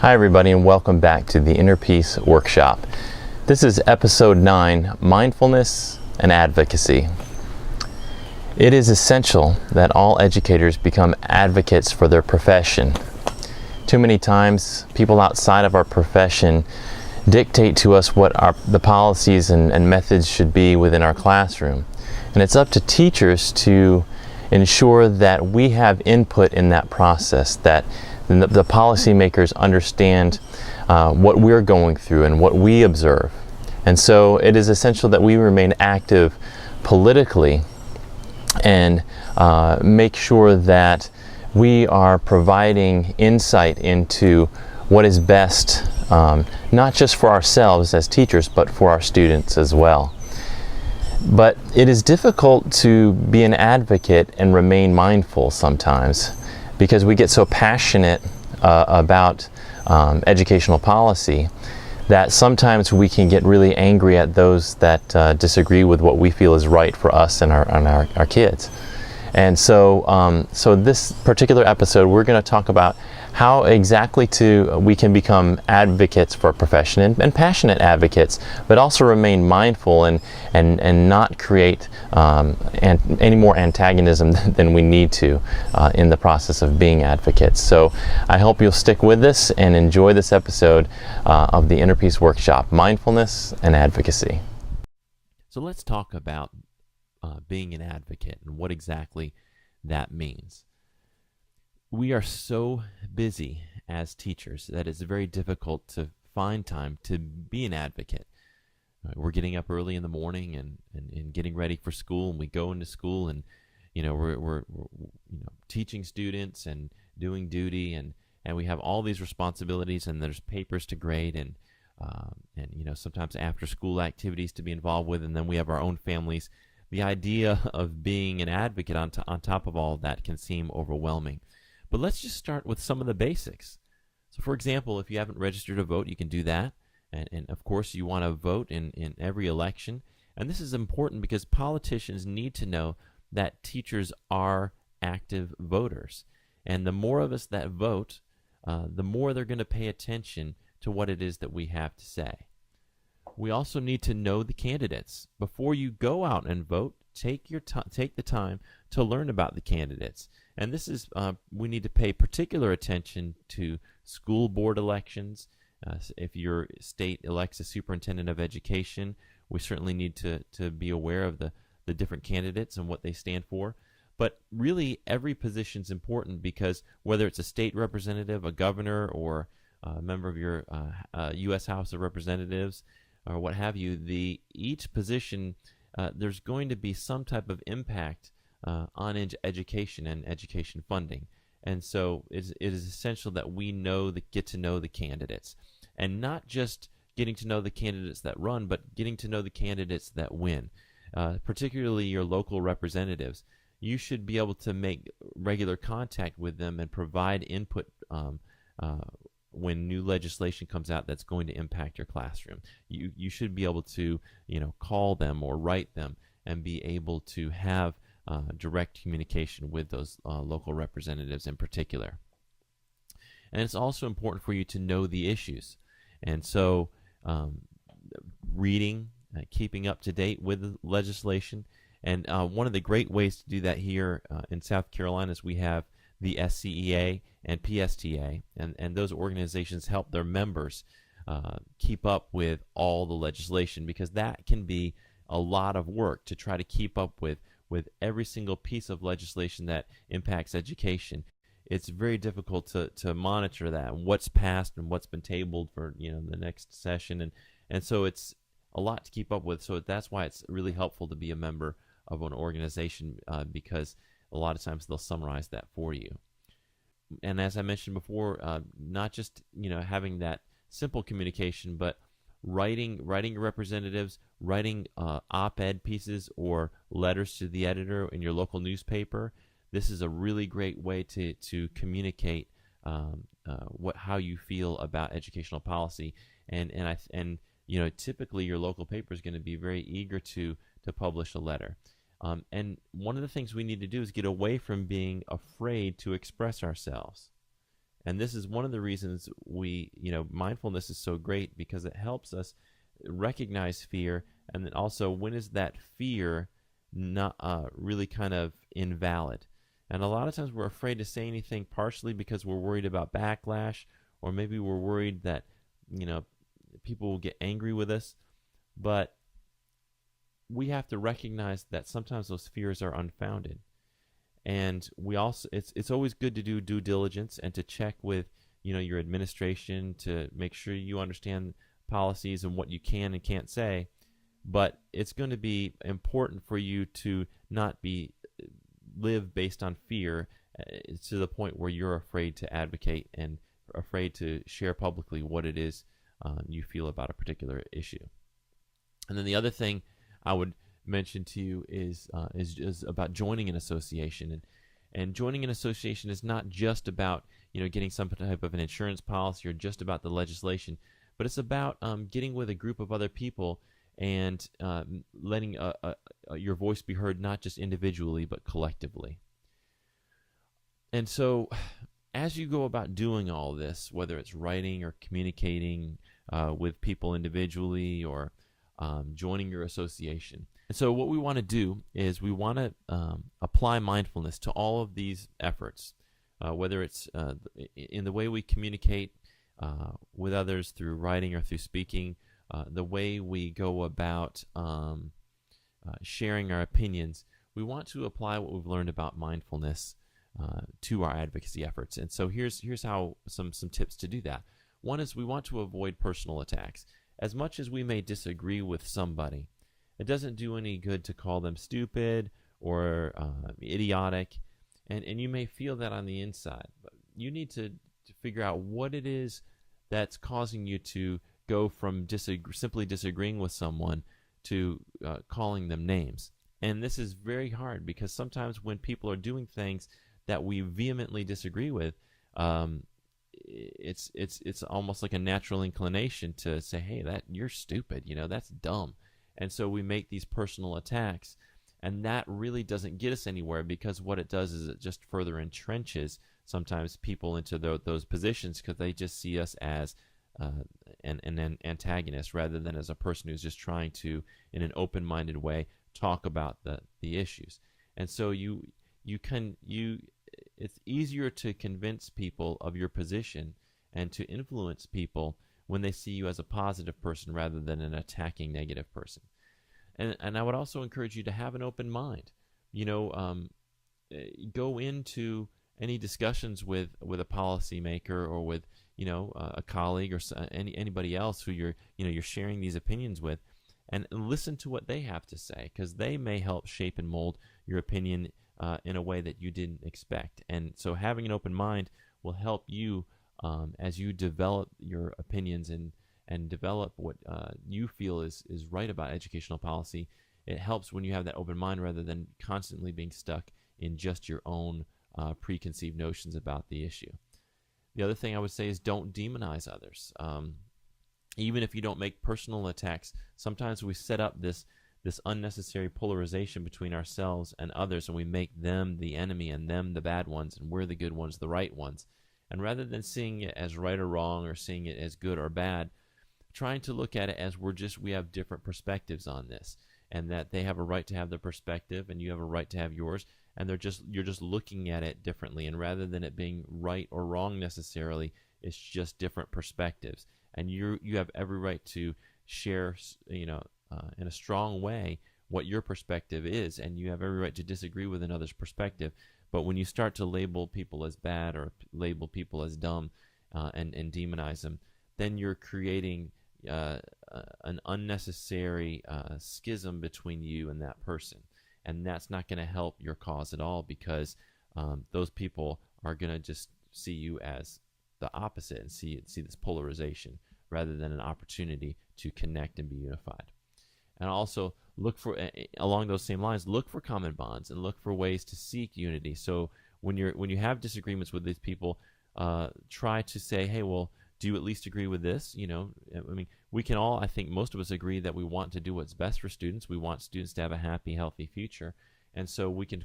Hi everybody, and welcome back to the Inner Peace Workshop. This is episode 9, Mindfulness and Advocacy. It is essential that all educators become advocates for their profession. Too many times, people outside of our profession dictate to us what the policies and methods should be within our classroom. And it's up to teachers to ensure that we have input in that process, that the policymakers understand what we're going through and what we observe. And so it is essential that we remain active politically and make sure that we are providing insight into what is best, not just for ourselves as teachers, but for our students as well. But it is difficult to be an advocate and remain mindful sometimes, because we get so passionate about educational policy that sometimes we can get really angry at those that disagree with what we feel is right for us and our kids. And so this particular episode, we're going to talk about how exactly we can become advocates for a profession and passionate advocates, but also remain mindful and not create any more antagonism than we need to in the process of being advocates. So I hope you'll stick with this and enjoy this episode of the Inner Peace Workshop, Mindfulness and Advocacy. So let's talk about being an advocate and what exactly that means. We are so busy as teachers that it's very difficult to find time to be an advocate. We're getting up early in the morning and getting ready for school, and we go into school and we're teaching students and doing duty, and we have all these responsibilities, and there's papers to grade and sometimes after school activities to be involved with, and then we have our own families. The idea of being an advocate on top of all of that can seem overwhelming. But let's just start with some of the basics. So for example, if you haven't registered to vote, you can do that. And of course, you want to vote in every election. And this is important because politicians need to know that teachers are active voters. And the more of us that vote, the more they're going to pay attention to what it is that we have to say. We also need to know the candidates. Before you go out and vote, take the time to learn about the candidates. And this is, we need to pay particular attention to school board elections. If your state elects a superintendent of education, we certainly need to be aware of the different candidates and what they stand for. But really, every position is important, because whether it's a state representative, a governor, or a member of your U.S. House of Representatives, or what have you, each position, there's going to be some type of impact on education and education funding. And so it is essential that we get to know the candidates, and not just getting to know the candidates that run, but getting to know the candidates that win, particularly your local representatives. You should be able to make regular contact with them and provide input when new legislation comes out that's going to impact your classroom. You should be able to call them or write them and be able to have direct communication with those local representatives in particular. And it's also important for you to know the issues. And so reading, keeping up to date with the legislation. And one of the great ways to do that here in South Carolina is we have the SCEA and PSTA, and those organizations help their members keep up with all the legislation, because that can be a lot of work to try to keep up with every single piece of legislation that impacts education. It's very difficult to monitor that, what's passed and what's been tabled for the next session, and so it's a lot to keep up with. So that's why it's really helpful to be a member of an organization, because a lot of times they'll summarize that for you. And as I mentioned before, not just having that simple communication, but writing your representatives, writing op-ed pieces or letters to the editor in your local newspaper. This is a really great way to communicate how you feel about educational policy, and typically your local paper is going to be very eager to publish a letter. And one of the things we need to do is get away from being afraid to express ourselves. And this is one of the reasons mindfulness is so great, because it helps us recognize fear, and then also when is that fear not really kind of invalid. And a lot of times we're afraid to say anything, partially because we're worried about backlash, or maybe we're worried that people will get angry with us. But we have to recognize that sometimes those fears are unfounded. And we also, it's always good to do due diligence and to check with your administration to make sure you understand policies and what you can and can't say. But it's going to be important for you to not live based on fear to the point where you're afraid to advocate and afraid to share publicly what it is you feel about a particular issue. And then the other thing I would mention to you is about joining an association. And joining an association is not just about getting some type of an insurance policy or just about the legislation, but it's about getting with a group of other people and letting your voice be heard, not just individually but collectively. And so as you go about doing all this, whether it's writing or communicating with people individually or joining your association. And so what we want to do is we want to apply mindfulness to all of these efforts, whether it's in the way we communicate with others through writing or through speaking, the way we go about sharing our opinions. We want to apply what we've learned about mindfulness to our advocacy efforts. And so here's how some tips to do that. One is we want to avoid personal attacks. As much as we may disagree with somebody, it doesn't do any good to call them stupid or idiotic, and you may feel that on the inside. But you need to figure out what it is that's causing you to go from simply disagreeing with someone to calling them names. And this is very hard, because sometimes when people are doing things that we vehemently disagree with, it's almost like a natural inclination to say, hey, you're stupid, that's dumb. And so we make these personal attacks, and that really doesn't get us anywhere, because what it does is it just further entrenches sometimes people into those positions, because they just see us as an antagonist rather than as a person who's just trying to, in an open-minded way, talk about the issues. And so it's easier to convince people of your position and to influence people when they see you as a positive person rather than an attacking negative person. And I would also encourage you to have an open mind. Go into any discussions with a policymaker or with a colleague or anybody else who you're sharing these opinions with, and listen to what they have to say, because they may help shape and mold your opinion in a way that you didn't expect. And so having an open mind will help you as you develop your opinions and develop what you feel is right about educational policy. It helps when you have that open mind rather than constantly being stuck in just your own preconceived notions about the issue. The other thing I would say is don't demonize others. Even if you don't make personal attacks, sometimes we set up this unnecessary polarization between ourselves and others, and we make them the enemy and them the bad ones, and we're the good ones, the right ones. And rather than seeing it as right or wrong or seeing it as good or bad, trying to look at it as we have different perspectives on this, and that they have a right to have their perspective and you have a right to have yours, and you're just looking at it differently. And rather than it being right or wrong necessarily, it's just different perspectives, and you have every right to share in a strong way what your perspective is, and you have every right to disagree with another's perspective. But when you start to label people as bad or label people as dumb and demonize them, then you're creating an unnecessary schism between you and that person. And that's not going to help your cause at all, because those people are going to just see you as the opposite and see this polarization rather than an opportunity to connect and be unified. And also look for, along those same lines, look for common bonds and look for ways to seek unity. So when you have disagreements with these people, try to say, hey, well, do you at least agree with this? We can all, I think most of us agree that we want to do what's best for students. We want students to have a happy, healthy future. And so we can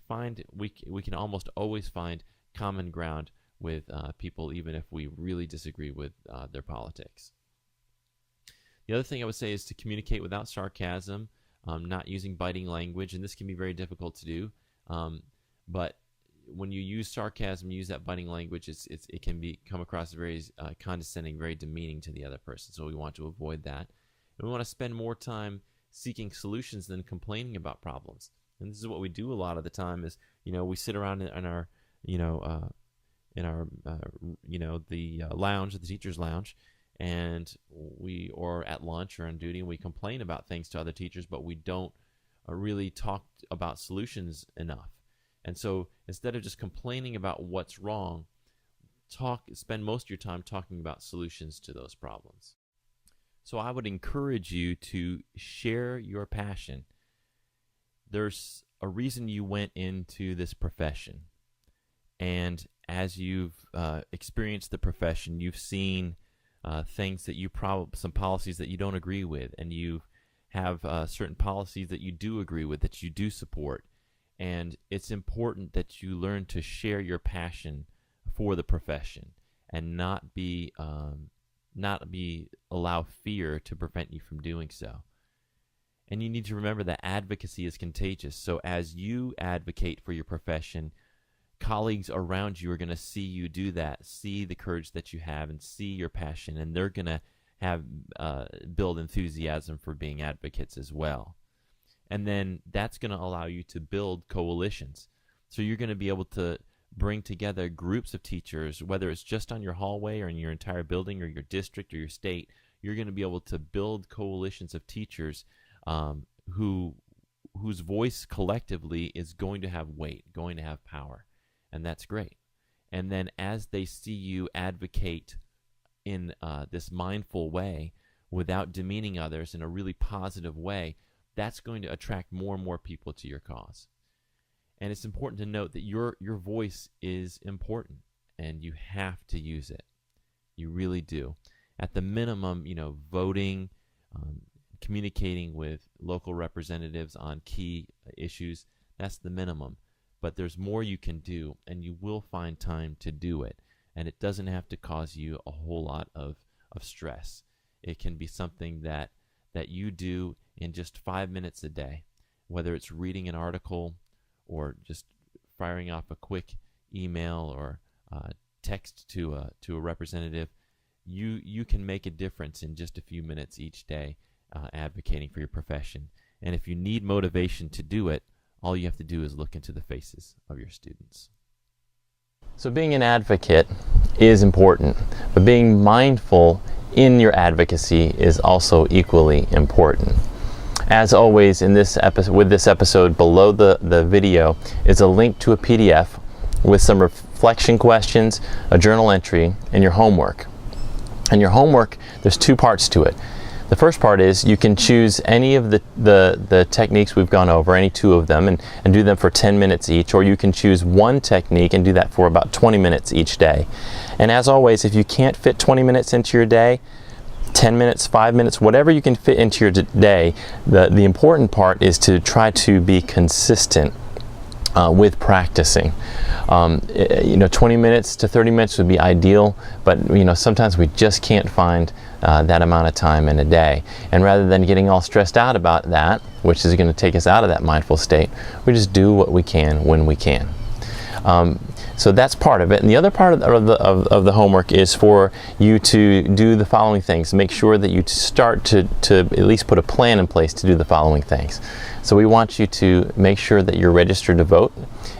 almost always find common ground with people, even if we really disagree with their politics. The other thing I would say is to communicate without sarcasm, not using biting language, and this can be very difficult to do. But when you use sarcasm, use that biting language, it can come across very condescending, very demeaning to the other person. So we want to avoid that. And we want to spend more time seeking solutions than complaining about problems. And this is what we do a lot of the time. Is we sit around in our the lounge, the teacher's lounge, and or at lunch or on duty, and we complain about things to other teachers, but we don't really talk about solutions enough. And so instead of just complaining about what's wrong, spend most of your time talking about solutions to those problems. So I would encourage you to share your passion. There's a reason you went into this profession, and as you've experienced the profession, you've seen things that some policies that you don't agree with, and you have certain policies that you do agree with, that you do support. And it's important that you learn to share your passion for the profession and not allow fear to prevent you from doing so. And you need to remember that advocacy is contagious. So as you advocate for your profession, colleagues around you are going to see you do that, see the courage that you have, and see your passion, and they're going to build enthusiasm for being advocates as well. And then that's going to allow you to build coalitions. So you're going to be able to bring together groups of teachers, whether it's just on your hallway or in your entire building or your district or your state. You're going to be able to build coalitions of teachers whose voice collectively is going to have weight, going to have power. And that's great. And then as they see you advocate in this mindful way without demeaning others in a really positive way, that's going to attract more and more people to your cause. And it's important to note that your voice is important, and you have to use it. You really do. At the minimum, voting, communicating with local representatives on key issues, that's the minimum. But there's more you can do, and you will find time to do it. And it doesn't have to cause you a whole lot of stress. It can be something that you do in just 5 minutes a day, whether it's reading an article or just firing off a quick email or text to a representative. You can make a difference in just a few minutes each day advocating for your profession. And if you need motivation to do it, all you have to do is look into the faces of your students. So being an advocate is important, but being mindful in your advocacy is also equally important. As always, with this episode, below the video is a link to a PDF with some reflection questions, a journal entry, and your homework. And your homework, there's two parts to it. The first part is you can choose any of the techniques we've gone over, any two of them, and do them for 10 minutes each, or you can choose one technique and do that for about 20 minutes each day. And as always, if you can't fit 20 minutes into your day, 10 minutes, 5 minutes, whatever you can fit into your day, the important part is to try to be consistent with practicing. 20 minutes to 30 minutes would be ideal, but sometimes we just can't find that amount of time in a day. And rather than getting all stressed out about that, which is going to take us out of that mindful state, we just do what we can when we can. So that's part of it. And the other part of the homework is for you to do the following things. Make sure that you start to at least put a plan in place to do the following things. So we want you to make sure that you're registered to vote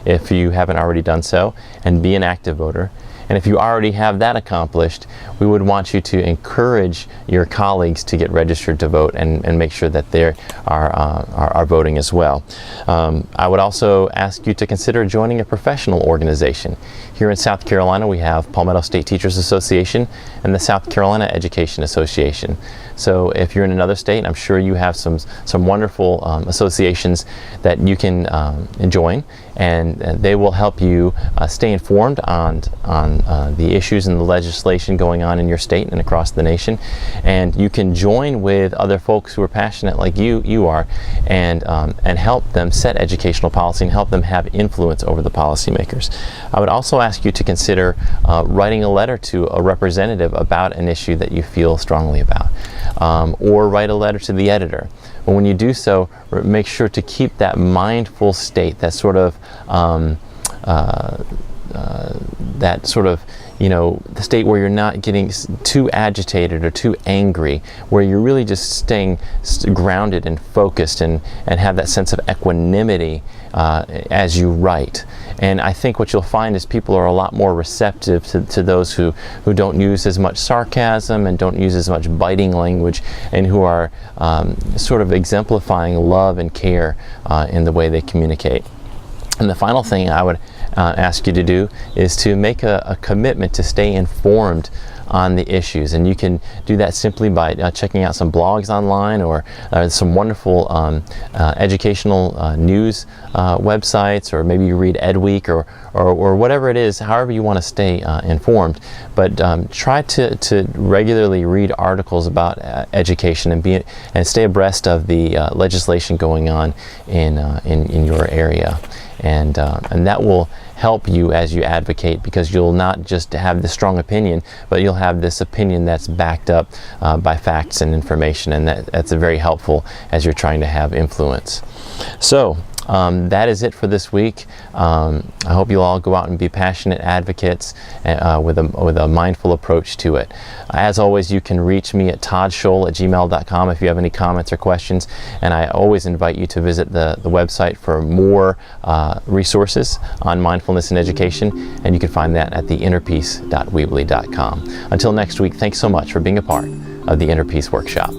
if you haven't already done so, and be an active voter. And if you already have that accomplished, we would want you to encourage your colleagues to get registered to vote and make sure that they are voting as well. I would also ask you to consider joining a professional organization. Here in South Carolina, we have Palmetto State Teachers Association and the South Carolina Education Association. So if you're in another state, I'm sure you have some wonderful associations that you can join, and they will help you stay informed on the issues and the legislation going on in your state and across the nation. And you can join with other folks who are passionate like you are, and help them set educational policy and help them have influence over the policymakers. I would also ask you to consider writing a letter to a representative about an issue that you feel strongly about, or write a letter to the editor. But when you do so, make sure to keep that mindful state, that sort of the state where you're not getting too agitated or too angry, where you're really just staying grounded and focused, and have that sense of equanimity as you write. And I think what you'll find is people are a lot more receptive to those who don't use as much sarcasm and don't use as much biting language, and who are sort of exemplifying love and care in the way they communicate. And the final thing I would ask you to do is to make a commitment to stay informed on the issues. And you can do that simply by checking out some blogs online, or some wonderful educational news websites, or maybe you read Ed Week, or whatever it is, however you want to stay informed. But try to regularly read articles about education, and stay abreast of the legislation going on in your area. And that will help you as you advocate, because you'll not just have this strong opinion, but you'll have this opinion that's backed up by facts and information, and that's very helpful as you're trying to have influence. So that is it for this week. I hope you'll all go out and be passionate advocates with a mindful approach to it. As always, you can reach me at toddscholl@gmail.com if you have any comments or questions, and I always invite you to visit the website for more resources on mindfulness and education, and you can find that at theinnerpeace.weebly.com. Until next week, thanks so much for being a part of the Inner Peace Workshop.